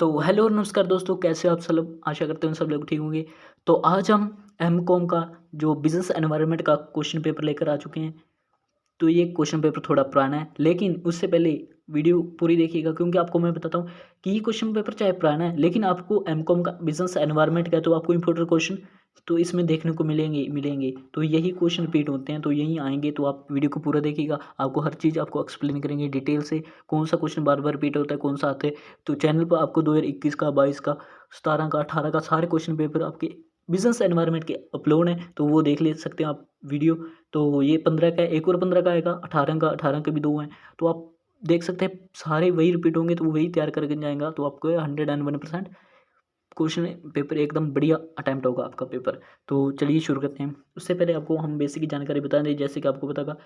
तो हेलो और नमस्कार दोस्तों, कैसे हो आप सब लोग। आशा करते हैं सब लोग ठीक होंगे। तो आज हम एमकॉम का जो बिजनेस एनवायरनमेंट का क्वेश्चन पेपर लेकर आ चुके हैं। तो ये क्वेश्चन पेपर थोड़ा पुराना है, लेकिन उससे पहले वीडियो पूरी देखिएगा, क्योंकि आपको मैं बताता हूँ कि ये क्वेश्चन पेपर चाहे पुराना है, लेकिन आपको एमकॉम का बिजनेस एनवायरनमेंट का है, तो आपको इंपॉर्टेंट क्वेश्चन तो इसमें देखने को मिलेंगे। तो यही क्वेश्चन रिपीट होते हैं, तो यही आएंगे। तो आप वीडियो को पूरा देखिएगा, आपको हर चीज़ आपको एक्सप्लेन करेंगे डिटेल से, कौन सा क्वेश्चन बार बार रिपीट होता है, कौन सा आता है। तो चैनल पर आपको 2021 का, 22 का, 17 का, 18 का सारे क्वेश्चन पेपर आपके बिजनेस एनवायरनमेंट के अपलोड हैं, तो वो देख ले सकते हैं आप वीडियो। तो ये 15 का है, एक और 15 का आएगा, 18 के भी 2 हैं। तो आप देख सकते हैं सारे वही रिपीट होंगे, तो वही तैयार करके जाएगा, तो आपको 101% क्वेश्चन पेपर एकदम बढ़िया अटैम्प्ट होगा आपका पेपर। तो चलिए शुरू करते हैं। उससे पहले आपको हम बेसिक जानकारी बता दें, जैसे कि आपको पता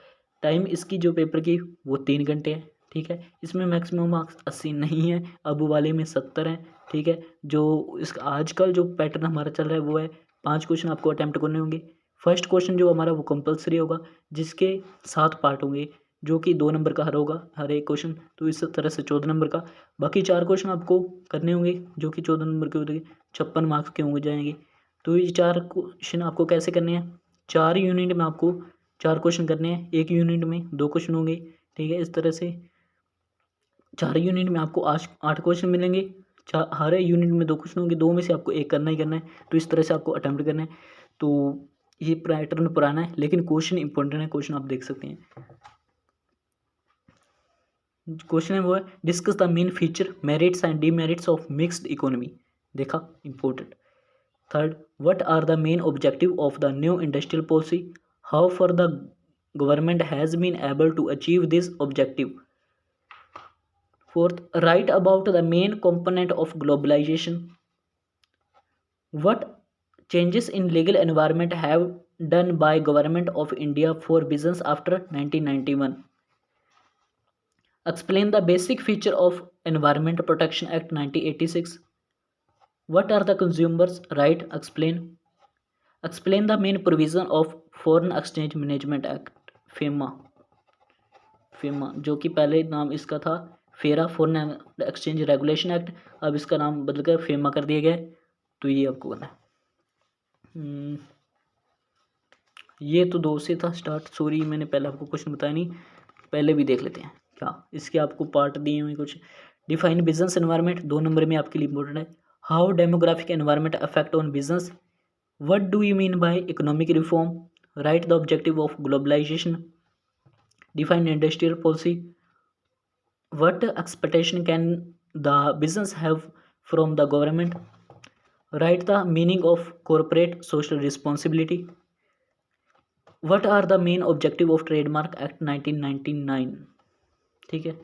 टाइम इसकी जो पेपर की वो 3 घंटे है। ठीक है, इसमें मैक्सिमम मार्क्स 80 नहीं है, अब वाले में 70 हैं। ठीक है, जो इसका आजकल जो पैटर्न हमारा चल रहा है वो है 5 क्वेश्चन आपको अटैम्प्ट करने होंगे। फर्स्ट क्वेश्चन जो हमारा वो कंपलसरी होगा, जिसके 7 पार्ट होंगे, जो कि 2 नंबर का हर होगा, हर एक क्वेश्चन। तो इस तरह से 14 नंबर का। बाकी 4 क्वेश्चन आपको करने होंगे, जो कि 14 नंबर के होंगे, 56 मार्क्स के होंगे जाएंगे। तो ये 4 क्वेश्चन आपको कैसे करने हैं, 4 यूनिट में आपको 4 क्वेश्चन करने हैं, एक यूनिट में 2 क्वेश्चन होंगे। ठीक है, इस तरह से 4 यूनिट में आपको 8 क्वेश्चन मिलेंगे। हर यूनिट में 2 क्वेश्चन होंगे, 2 में से आपको एक करना ही करना है। तो इस तरह से आपको अटैम्प्ट करना है। तो ये पैटर्न पुराना है, लेकिन क्वेश्चन इंपॉर्टेंट है। क्वेश्चन आप देख सकते हैं। क्वेश्चन है वो है, discuss the main feature, merits and demerits of mixed economy. देखा, important. Third, what are the main objective of the new industrial policy, how far the government has been able to achieve this objective. Fourth, write about the main component of globalization. What changes in legal environment have done by government of India for business after 1991? Explain the basic feature of Environment Protection Act 1986. What are the consumers' right? Explain. Explain the main provision of Foreign Exchange Management Act, FEMA. FEMA, जो कि पहले नाम इसका था फेरा, foreign exchange regulation act. अब इसका नाम बदलकर फेमा कर दिया गया है। तो ये आपको करना है। ये तो 2 से था स्टार्ट। सॉरी, मैंने पहले आपको क्वेश्चन बताया नहीं, पहले भी देख लेते हैं क्या इसके आपको पार्ट दिए हुए कुछ। डिफाइन बिजनेस एनवायरनमेंट 2 नंबर में आपके लिए इंपॉर्टेंट है। How demographic environment affect on business. What do you mean by economic reform. Write the objective of globalization. Define industrial policy. What expectation can the business have from the government? Write the meaning of corporate social responsibility. What are the main objective of Trademark Act 1999? ठीक है,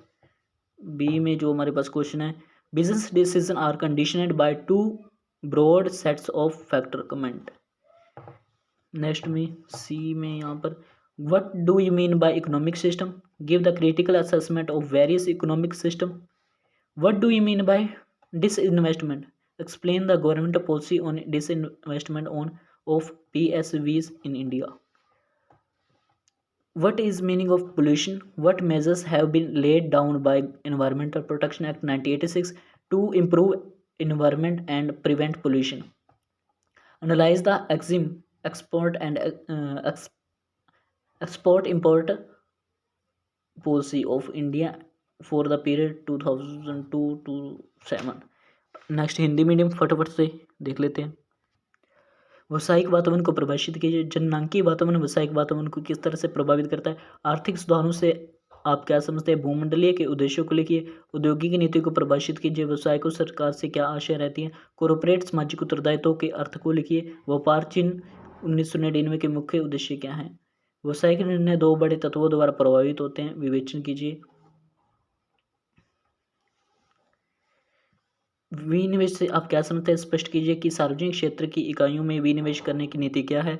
B में जो हमारे पास question है, business decision are conditioned by 2 broad sets of factor comment. Next में C में यहाँ पर, what do you mean by economic system? Give the critical assessment of various economic system. What do you mean by disinvestment? Explain the government policy on disinvestment of PSVs in India. What is meaning of pollution? What measures have been laid down by Environmental Protection Act 1986 to improve environment and prevent pollution? Analyze the export and export-import policy of India for the period 2002 to 7। Next Hindi medium फटाफट से देख लेते हैं। व्यावसायिक वातावरण को परिभाषित कीजिए। जननांकीय वातावरण व्यावसायिक वातावरण को किस तरह से प्रभावित करता है। आर्थिक सुधारों से आप क्या समझते हैं। भूमंडलीय के उद्देश्यों को लिखिए। औद्योगिक नीति को परिभाषित कीजिए। व्यवसाय को सरकार से क्या आशय रहती है। कॉर्पोरेट सामाजिक उत्तरदायित्व के अर्थ को लिखिए। व्यापार चिन्ह 1999 के मुख्य उद्देश्य क्या हैं। व्यावसायिक निर्णय 2 बड़े तत्वों द्वारा प्रभावित होते हैं, विवेचन कीजिए। विनिवेश से आप क्या समझते हैं, स्पष्ट कीजिए कि सार्वजनिक क्षेत्र की इकाइयों में विनिवेश करने की नीति क्या है।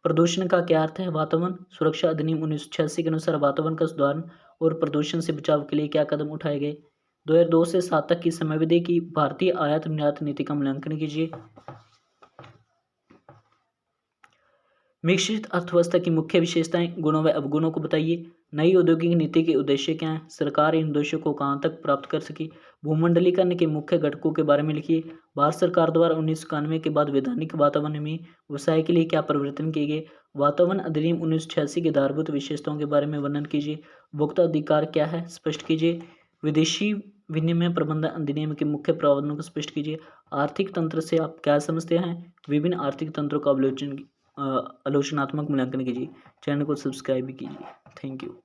प्रदूषण का क्या अर्थ है। वातावरण सुरक्षा अधिनियम 1986 के अनुसार वातावरण का सुधार और प्रदूषण से बचाव के लिए क्या कदम उठाए गए। 2002 से 7 तक की समयावधि की भारतीय आयात निर्यात नीति का मूल्यांकन कीजिए। मिश्रित अर्थव्यवस्था की मुख्य विशेषताएं, गुणों व अवगुणों को बताइए। नई औद्योगिक नीति के उद्देश्य क्या हैं? सरकार इन उद्देश्यों को कहाँ तक प्राप्त कर सकी? भूमंडलीकरण के मुख्य घटकों के बारे में लिखिए। भारत सरकार द्वारा 1991 के बाद वैधानिक वातावरण में व्यवसाय के लिए क्या परिवर्तन किए गए? वातावरण अधिनियम 1986 की आधारभूत विशेषताओं के बारे में वर्णन कीजिए। उपभोक्ता अधिकार क्या है? स्पष्ट कीजिए। विदेशी विनिमय प्रबंधन अधिनियम के मुख्य प्रावधानों को स्पष्ट कीजिए। आर्थिक तंत्र से आप क्या समझते हैं? विभिन्न आर्थिक तंत्रों का आलोचनात्मक मूल्यांकन कीजिए। चैनल को सब्सक्राइब भी कीजिए। Thank you.